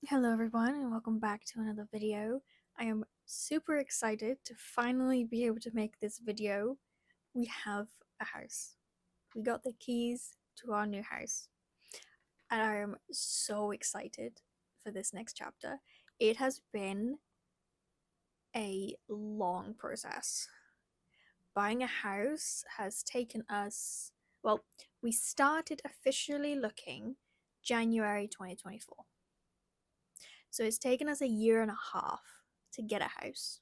Hello everyone and welcome back to another video. I am super excited to finally be able to make this video. We have a house. We got the keys to our new house. And I am so excited for this next chapter. It has been a long process. Buying a house has taken us, well, we started officially looking January 2024. So it's taken us a year and a half to get a house.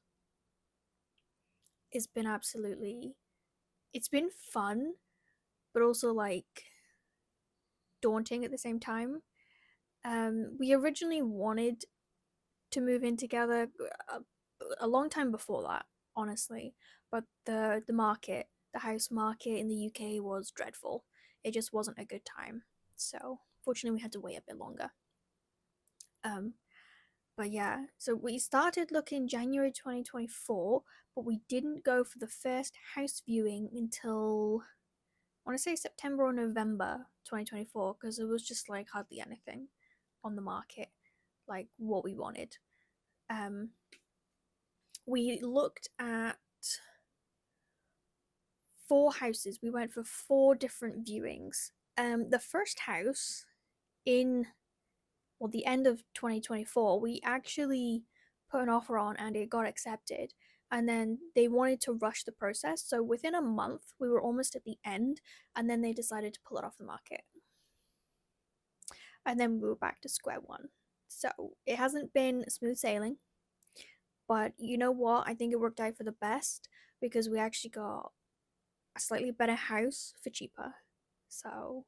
It's been absolutely, it's been fun, but also like daunting at the same time. We originally wanted to move in together a long time before that, honestly, but the house market in the UK was dreadful. It just wasn't a good time. So fortunately, we had to wait a bit longer. Um, But yeah, so we started looking January 2024, but we didn't go for the first house viewing until I want to say September or November 2024 because it was just like hardly anything on the market like what we wanted. Um we looked at four houses. We went for four different viewings. The first house in the end of 2024, we actually put an offer on and it got accepted. And then they wanted to rush the process. So within a month, we were almost at the end. And then they decided to pull it off the market. And then we were back to square one. So it hasn't been smooth sailing. But you know what? I think it worked out for the best because we actually got a slightly better house for cheaper. So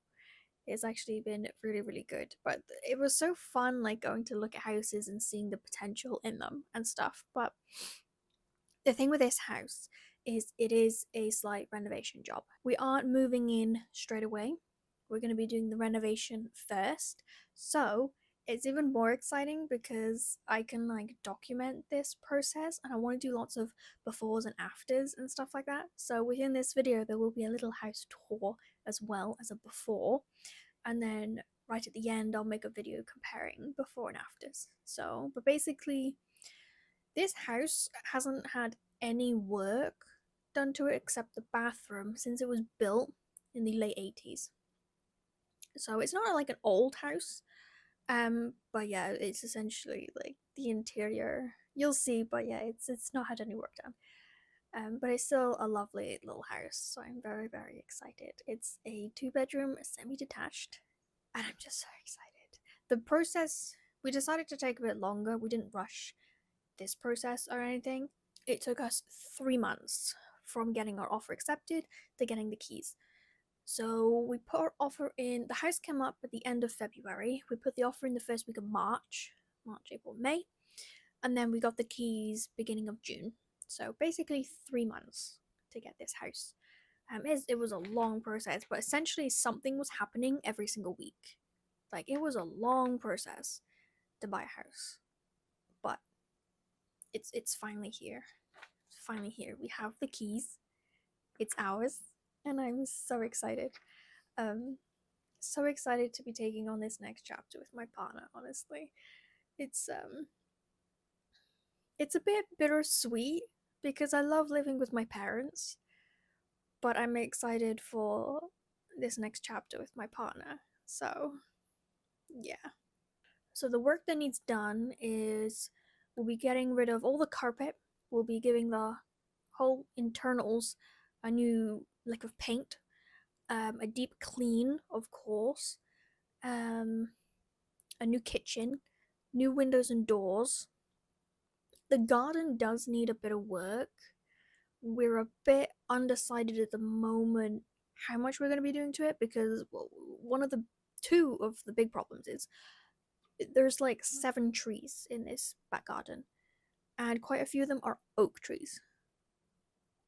it's actually been really, really good. But it was so fun, like going to look at houses and seeing the potential in them and stuff. But the thing with this house is it is a slight renovation job. We aren't moving in straight away. We're going to be doing the renovation first. So it's even more exciting because I can like document this process and I want to do lots of befores and afters and stuff like that. So within this video, there will be a little house tour as well as a before, and then right at the end I'll make a video comparing before and afters. So but basically this house hasn't had any work done to it except the bathroom since it was built in the late 80s. So it's not like an old house. But yeah, it's essentially like the interior. You'll see, but yeah, it's not had any work done. But it's still a lovely little house, so I'm very, very excited. It's a two-bedroom, semi-detached, and I'm just so excited. The process, we decided to take a bit longer. We didn't rush this process or anything. It took us 3 months from getting our offer accepted to getting the keys. So we put our offer in. The house came up at the end of February. We put the offer in the first week of March, April, May, and then we got the keys beginning of June. So basically 3 months to get this house. It was a long process, but essentially something was happening every single week. Like it was a long process to buy a house, but it's finally here. It's finally here. We have the keys. It's ours, and I'm so excited. Um, so excited to be taking on this next chapter with my partner. Honestly, it's um, it's a bit bittersweet because I love living with my parents, but I'm excited for this next chapter with my partner. So yeah. So the work that needs done is we'll be getting rid of all the carpet. We'll be giving the whole internals a new lick of paint, a deep clean, of course, um, a new kitchen, new windows and doors. The garden does need a bit of work. We're a bit undecided at the moment how much we're going to be doing to it because one of the two of the big problems is there's like 7 trees in this back garden, and quite a few of them are oak trees.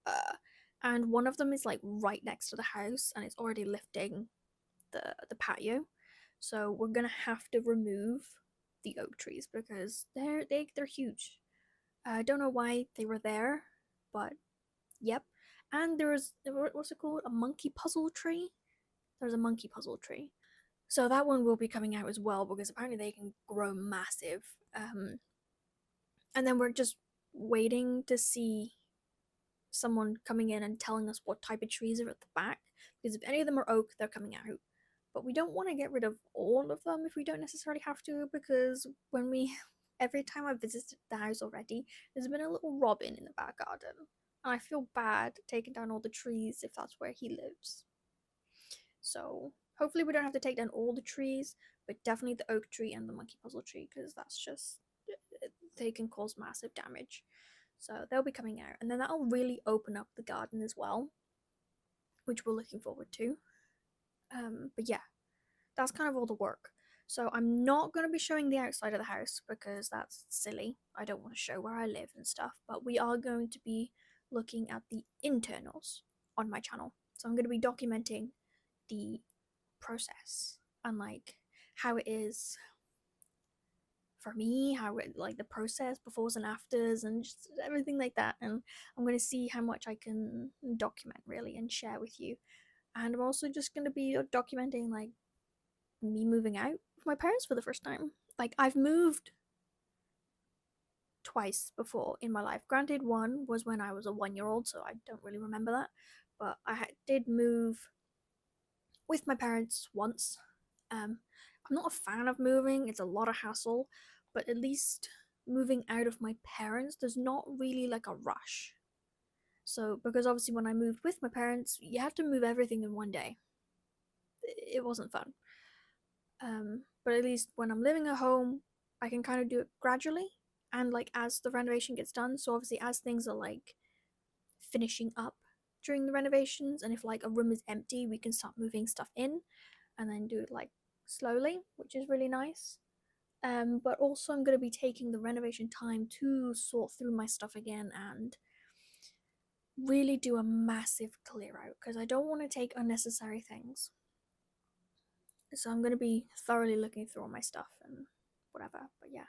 Uh, and one of them is like right next to the house, and it's already lifting the patio. So we're gonna have to remove the oak trees because they're huge. I don't know why they were there, but yep. And there was what's it called? A monkey puzzle tree. There's a monkey puzzle tree. So that one will be coming out as well because apparently they can grow massive. And then we're just waiting to see someone coming in and telling us what type of trees are at the back, because if any of them are oak, they're coming out. But we don't want to get rid of all of them if we don't necessarily have to, because when we every time I've visited the house already, there's been a little robin in the back garden. And I feel bad taking down all the trees if that's where he lives. So hopefully we don't have to take down all the trees, but definitely the oak tree and the monkey puzzle tree, because that's just, they can cause massive damage. So they'll be coming out, and then that'll really open up the garden as well, which we're looking forward to. But yeah, that's kind of all the work. So I'm not going to be showing the outside of the house because that's silly. I don't want to show where I live and stuff, but we are going to be looking at the internals on my channel. So I'm going to be documenting the process and like how it is for me, how it, like the process befores and afters and just everything like that. And I'm going to see how much I can document really and share with you. And I'm also just going to be documenting like me moving out with my parents for the first time. Like I've moved twice before in my life. Granted, one was when I was a 1 year old, so I don't really remember that. But did move with my parents once. I'm not a fan of moving, it's a lot of hassle, but at least moving out of my parents, there's not really like a rush. So, because obviously when I moved with my parents, you have to move everything in one day. It wasn't fun. But at least when I'm living at home, I can kind of do it gradually and like as the renovation gets done. So, obviously, as things are like finishing up during the renovations, and if like a room is empty, we can start moving stuff in and then do it like slowly, which is really nice. But also, I'm going to be taking the renovation time to sort through my stuff again and really do a massive clear out because I don't want to take unnecessary things. So, I'm going to be thoroughly looking through all my stuff and whatever, but yeah,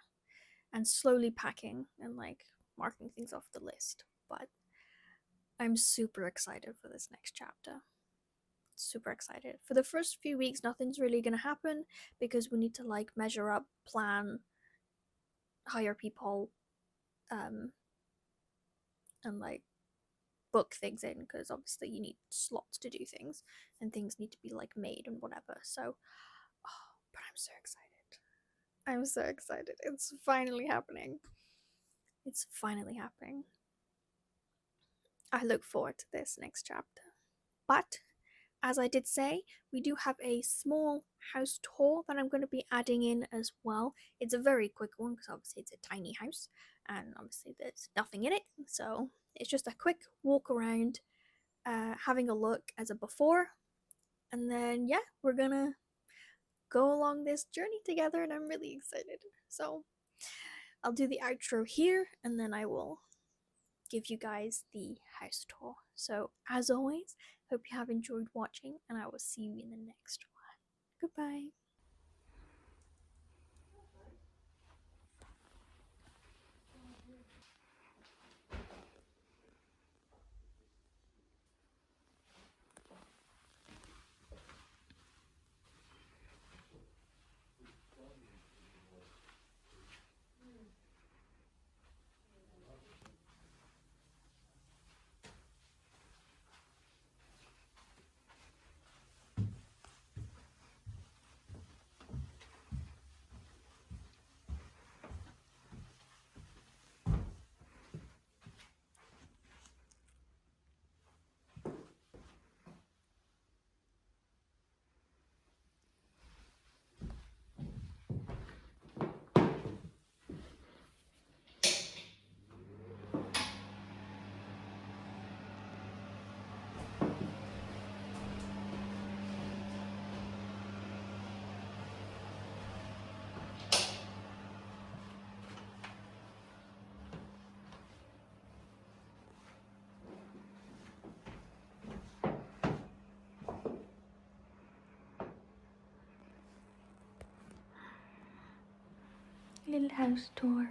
and slowly packing and like marking things off the list. But I'm super excited for this next chapter. Super excited. For the first few weeks, nothing's really going to happen because we need to like measure up, plan, hire people, and like book things in because obviously you need slots to do things and things need to be like made and whatever. So, oh, but I'm so excited. I'm so excited. It's finally happening. It's finally happening. I look forward to this next chapter. But as I did say, we do have a small house tour that I'm going to be adding in as well. It's a very quick one because obviously it's a tiny house and obviously there's nothing in it. So it's just a quick walk around, having a look as a before. And then, yeah, we're going to go along this journey together and I'm really excited. So I'll do the outro here and then I will give you guys the house tour. So, as always, hope you have enjoyed watching, and I will see you in the next one. Goodbye. Little house tour.